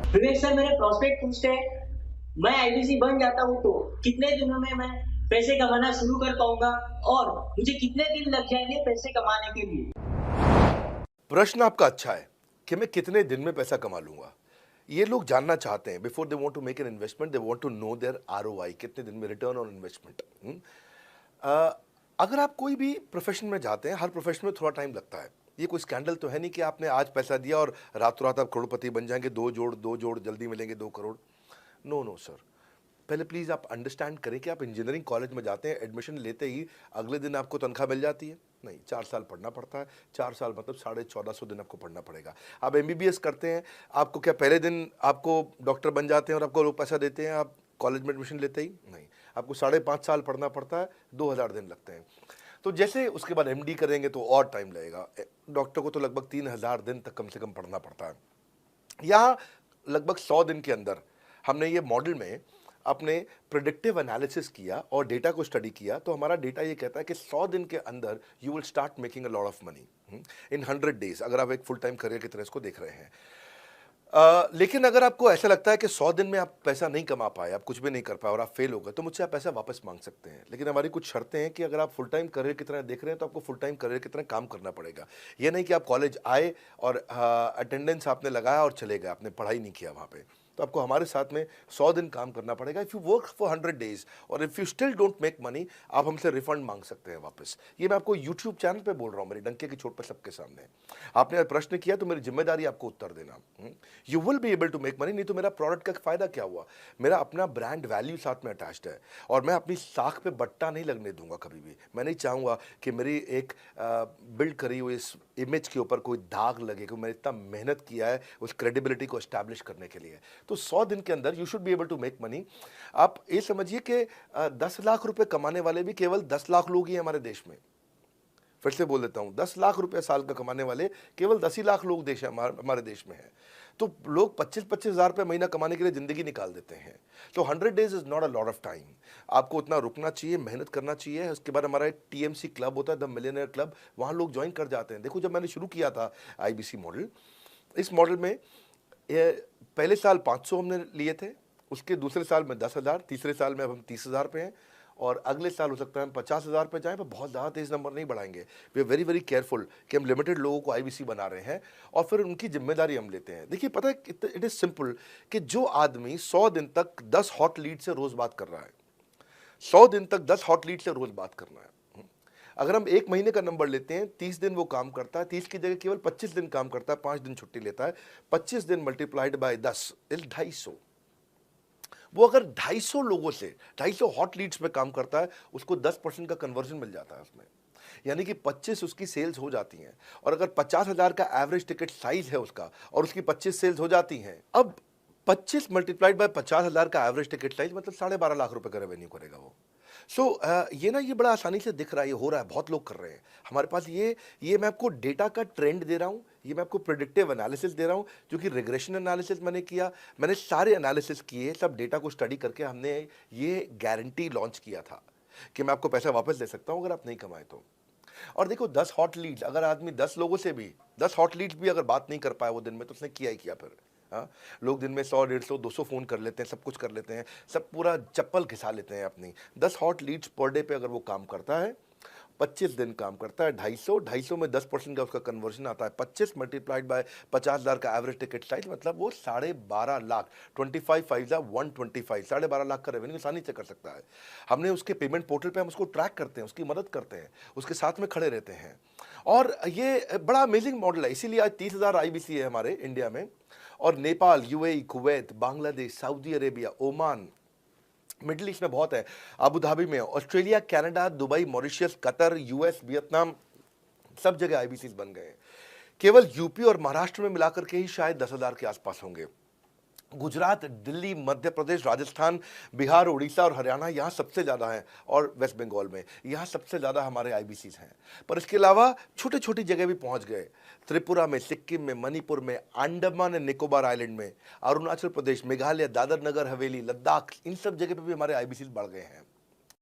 विवेक sir, मेरे prospect पूछते हैं, मैं आईबीसी बन जाता हूँ तो कितने दिनों में मैं पैसे कमाना शुरू कर पाऊंगा और मुझे कितने दिन लग जाएंगे पैसे कमाने के लिए? प्रश्न आपका अच्छा है कि मैं कितने दिन में पैसा कमा लूंगा। ये लोग जानना चाहते हैं। Before they want to make an investment, they want to know their ROI, कितने दिन में रिटर्न ऑन इन्वेस्टमेंट। अगर आप कोई भी प्रोफेशन में जाते हैं, हर प्रोफेशन में थोड़ा टाइम लगता है। ये कोई स्कैंडल तो है नहीं कि आपने आज पैसा दिया और रातों रात आप करोड़पति बन जाएंगे। दो जोड़ जल्दी मिलेंगे 2 करोड़। नो नो सर, पहले प्लीज़ आप अंडरस्टैंड करें कि आप इंजीनियरिंग कॉलेज में जाते हैं, एडमिशन लेते ही अगले दिन आपको तनख्वाह मिल जाती है? नहीं, 4 साल पढ़ना पड़ता है। 4 साल मतलब 1450 दिन आपको पढ़ना पड़ेगा। आप एमबीबीएस करते हैं, आपको क्या पहले दिन आपको डॉक्टर बन जाते हैं और आपको लोग पैसा देते हैं आप कॉलेज में एडमिशन लेते ही? नहीं, आपको 5.5 साल पढ़ना पड़ता है, 2000 दिन लगते हैं। तो जैसे उसके बाद एमडी करेंगे तो और टाइम लगेगा। डॉक्टर को तो लगभग 3000 दिन तक कम से कम पढ़ना पड़ता है। यहाँ लगभग 100 दिन के अंदर हमने ये मॉडल में अपने प्रिडिक्टिव एनालिसिस किया और डेटा को स्टडी किया, तो हमारा डेटा ये कहता है कि 100 दिन के अंदर you will start making a lot of money in 100 days, अगर आप एक फुल टाइम करियर की तरह इसको देख रहे हैं। लेकिन अगर आपको ऐसा लगता है कि 100 दिन में आप पैसा नहीं कमा पाए, आप कुछ भी नहीं कर पाए और आप फेल हो गए, तो मुझसे आप पैसा वापस मांग सकते हैं। लेकिन हमारी कुछ शर्तें हैं कि अगर आप फुल टाइम करियर की तरह देख रहे हैं तो आपको फुल टाइम करियर की तरह काम करना पड़ेगा। ये नहीं कि आप कॉलेज आए और अटेंडेंस आपने लगाया और चले गए, आपने पढ़ाई नहीं किया वहाँ पे। तो आपको हमारे साथ में 100 दिन काम करना पड़ेगा। If you work for 100 days और if you still don't make money, आप हमसे रिफंड मांग सकते हैं वापस। ये मैं आपको यूट्यूब चैनल पे बोल रहा हूँ, मेरी डंके की चोट पे सबके सामने। आपने प्रश्न किया तो मेरी जिम्मेदारी आपको उत्तर देना। You will be able to make money, नहीं तो मेरा प्रोडक्ट का फायदा क्या हुआ? मेरा अपना ब्रांड वैल्यू साथ में अटैच्ड है और मैं अपनी साख पे बट्टा नहीं लगने दूंगा कभी भी। मैं नहीं चाहूँगा कि मेरी एक बिल्ड करी हुई इस इमेज के ऊपर कोई दाग लगे, कि मैंने इतना मेहनत किया है उस क्रेडिबिलिटी को एस्टैब्लिश करने के लिए। तो 100 दिन के अंदर you should be able to make money. आप ये समझिए कि 10 लाख रुपए कमाने वाले भी केवल 10 लाख लोग ही हैं हमारे देश में। फिर से बोल देता हूं, 10 लाख रुपए साल का कमाने वाले केवल 10 ही लाख लोग देश हमारे देश में हैं। तो लोग 25-25 हज़ार रुपये महीना कमाने के लिए ज़िंदगी निकाल देते हैं। तो 100 days is not a lot of time. आपको उतना रुकना चाहिए, मेहनत करना चाहिए। उसके बाद हमारा एक टीएमसी क्लब होता है, द मिलियनेयर क्लब, वहाँ लोग ज्वाइन कर जाते हैं। देखो, जब मैंने शुरू किया था आईबीसी मॉडल, इस मॉडल में पहले साल 500 हमने लिए थे, उसके दूसरे साल में 10,000, तीसरे साल में अब हम 30,000 पे हैं और अगले साल हो सकता है हम 50,000 पे जाएं, पर बहुत ज़्यादा तेज़ नंबर नहीं बढ़ाएंगे। We are very very careful कि हम लिमिटेड लोगों को आईबीसी बना रहे हैं और फिर उनकी जिम्मेदारी हम लेते हैं। देखिए, पता है, इट इज़ सिंपल कि जो आदमी 100 दिन तक 10 हॉट लीड से रोज़ बात कर रहा है, 100 दिन तक 10 हॉट लीड से रोज़ बात करना है। अगर हम 1 महीने का नंबर लेते हैं, 30 दिन वो काम करता है, 30 की जगह केवल 25 दिन काम करता है, 5 दिन छुट्टी लेता है, 25 दिन मल्टीप्लाइड बाय 10 इज 250। वो अगर 250 लोगों से 250 हॉट लीड्स पे काम करता है, उसको 10% का कन्वर्जन मिल जाता है उसमें, यानी कि 25 उसकी सेल्स हो जाती हैं। और अगर 50,000 का एवरेज टिकट साइज है उसका और उसकी 25 सेल्स हो जाती हैं, अब 25 मल्टीप्लाइड बाय 50,000 का एवरेज टिकट साइज मतलब 12.5 लाख रुपए का रेवेन्यू करेगा वो। ये बड़ा आसानी से दिख रहा है, ये हो रहा है, बहुत लोग कर रहे हैं हमारे पास। ये मैं आपको डेटा का ट्रेंड दे रहा हूँ, ये मैं आपको प्रिडिक्टिव एनालिसिस दे रहा हूँ, जो कि रिग्रेशन एनालिसिस मैंने किया। मैंने सारे एनालिसिस किए, सब डेटा को स्टडी करके हमने ये गारंटी लॉन्च किया था कि मैं आपको पैसा वापस दे सकता हूँ अगर आप नहीं कमाए तो। और देखो, 10 हॉट लीड्स, अगर आदमी 10 लोगों से भी 10 हॉट लीड्स भी अगर बात नहीं कर पाया वो दिन में, तो उसने किया ही किया फिर। हाँ, लोग दिन में 100, 150, 200 फ़ोन कर लेते हैं, सब कुछ कर लेते हैं, सब पूरा चप्पल घिसा लेते हैं अपनी। 10 हॉट लीड्स पर डे पे अगर वो काम करता है, 25 दिन काम करता है, 250 में 10% का उसका कन्वर्जन आता है, 25 मल्टीप्लाइड बाय 50,000 का एवरेज टिकट साइज, मतलब वो 12.5 लाख, 25 5 125, 12.5 लाख का रेवेन्यू आसानी से कर सकता है। हमने उसके पेमेंट पोर्टल पे हम उसको ट्रैक करते हैं, उसकी मदद करते हैं, उसके साथ में खड़े रहते हैं। और ये बड़ा अमेजिंग मॉडल है, इसीलिए आज 30,000 आईबीसी है हमारे इंडिया में। और Nepal, UAE, Kuwait, Bangladesh, Saudi Arabia, Oman, middle east में बहुत है, अबू धाबी में, Australia, Canada, Dubai, Mauritius, Qatar, US, Vietnam, सब जगह आईबीसी बन गए हैं। केवल यूपी और महाराष्ट्र में मिलाकर के ही शायद 10,000 के आसपास होंगे। गुजरात, दिल्ली, मध्य प्रदेश, राजस्थान, बिहार, उड़ीसा और हरियाणा, यहाँ सबसे ज़्यादा हैं। और वेस्ट बंगाल में, यहाँ सबसे ज़्यादा हमारे आईबीसीज हैं। पर इसके अलावा छोटे छोटी जगह भी पहुँच गए, त्रिपुरा में, सिक्किम में, मणिपुर में, अंडमान एंड निकोबार आइलैंड में, अरुणाचल प्रदेश, मेघालय, दादर नगर हवेली, लद्दाख, इन सब जगह पे भी हमारे आईबीसीज बढ़ गए हैं।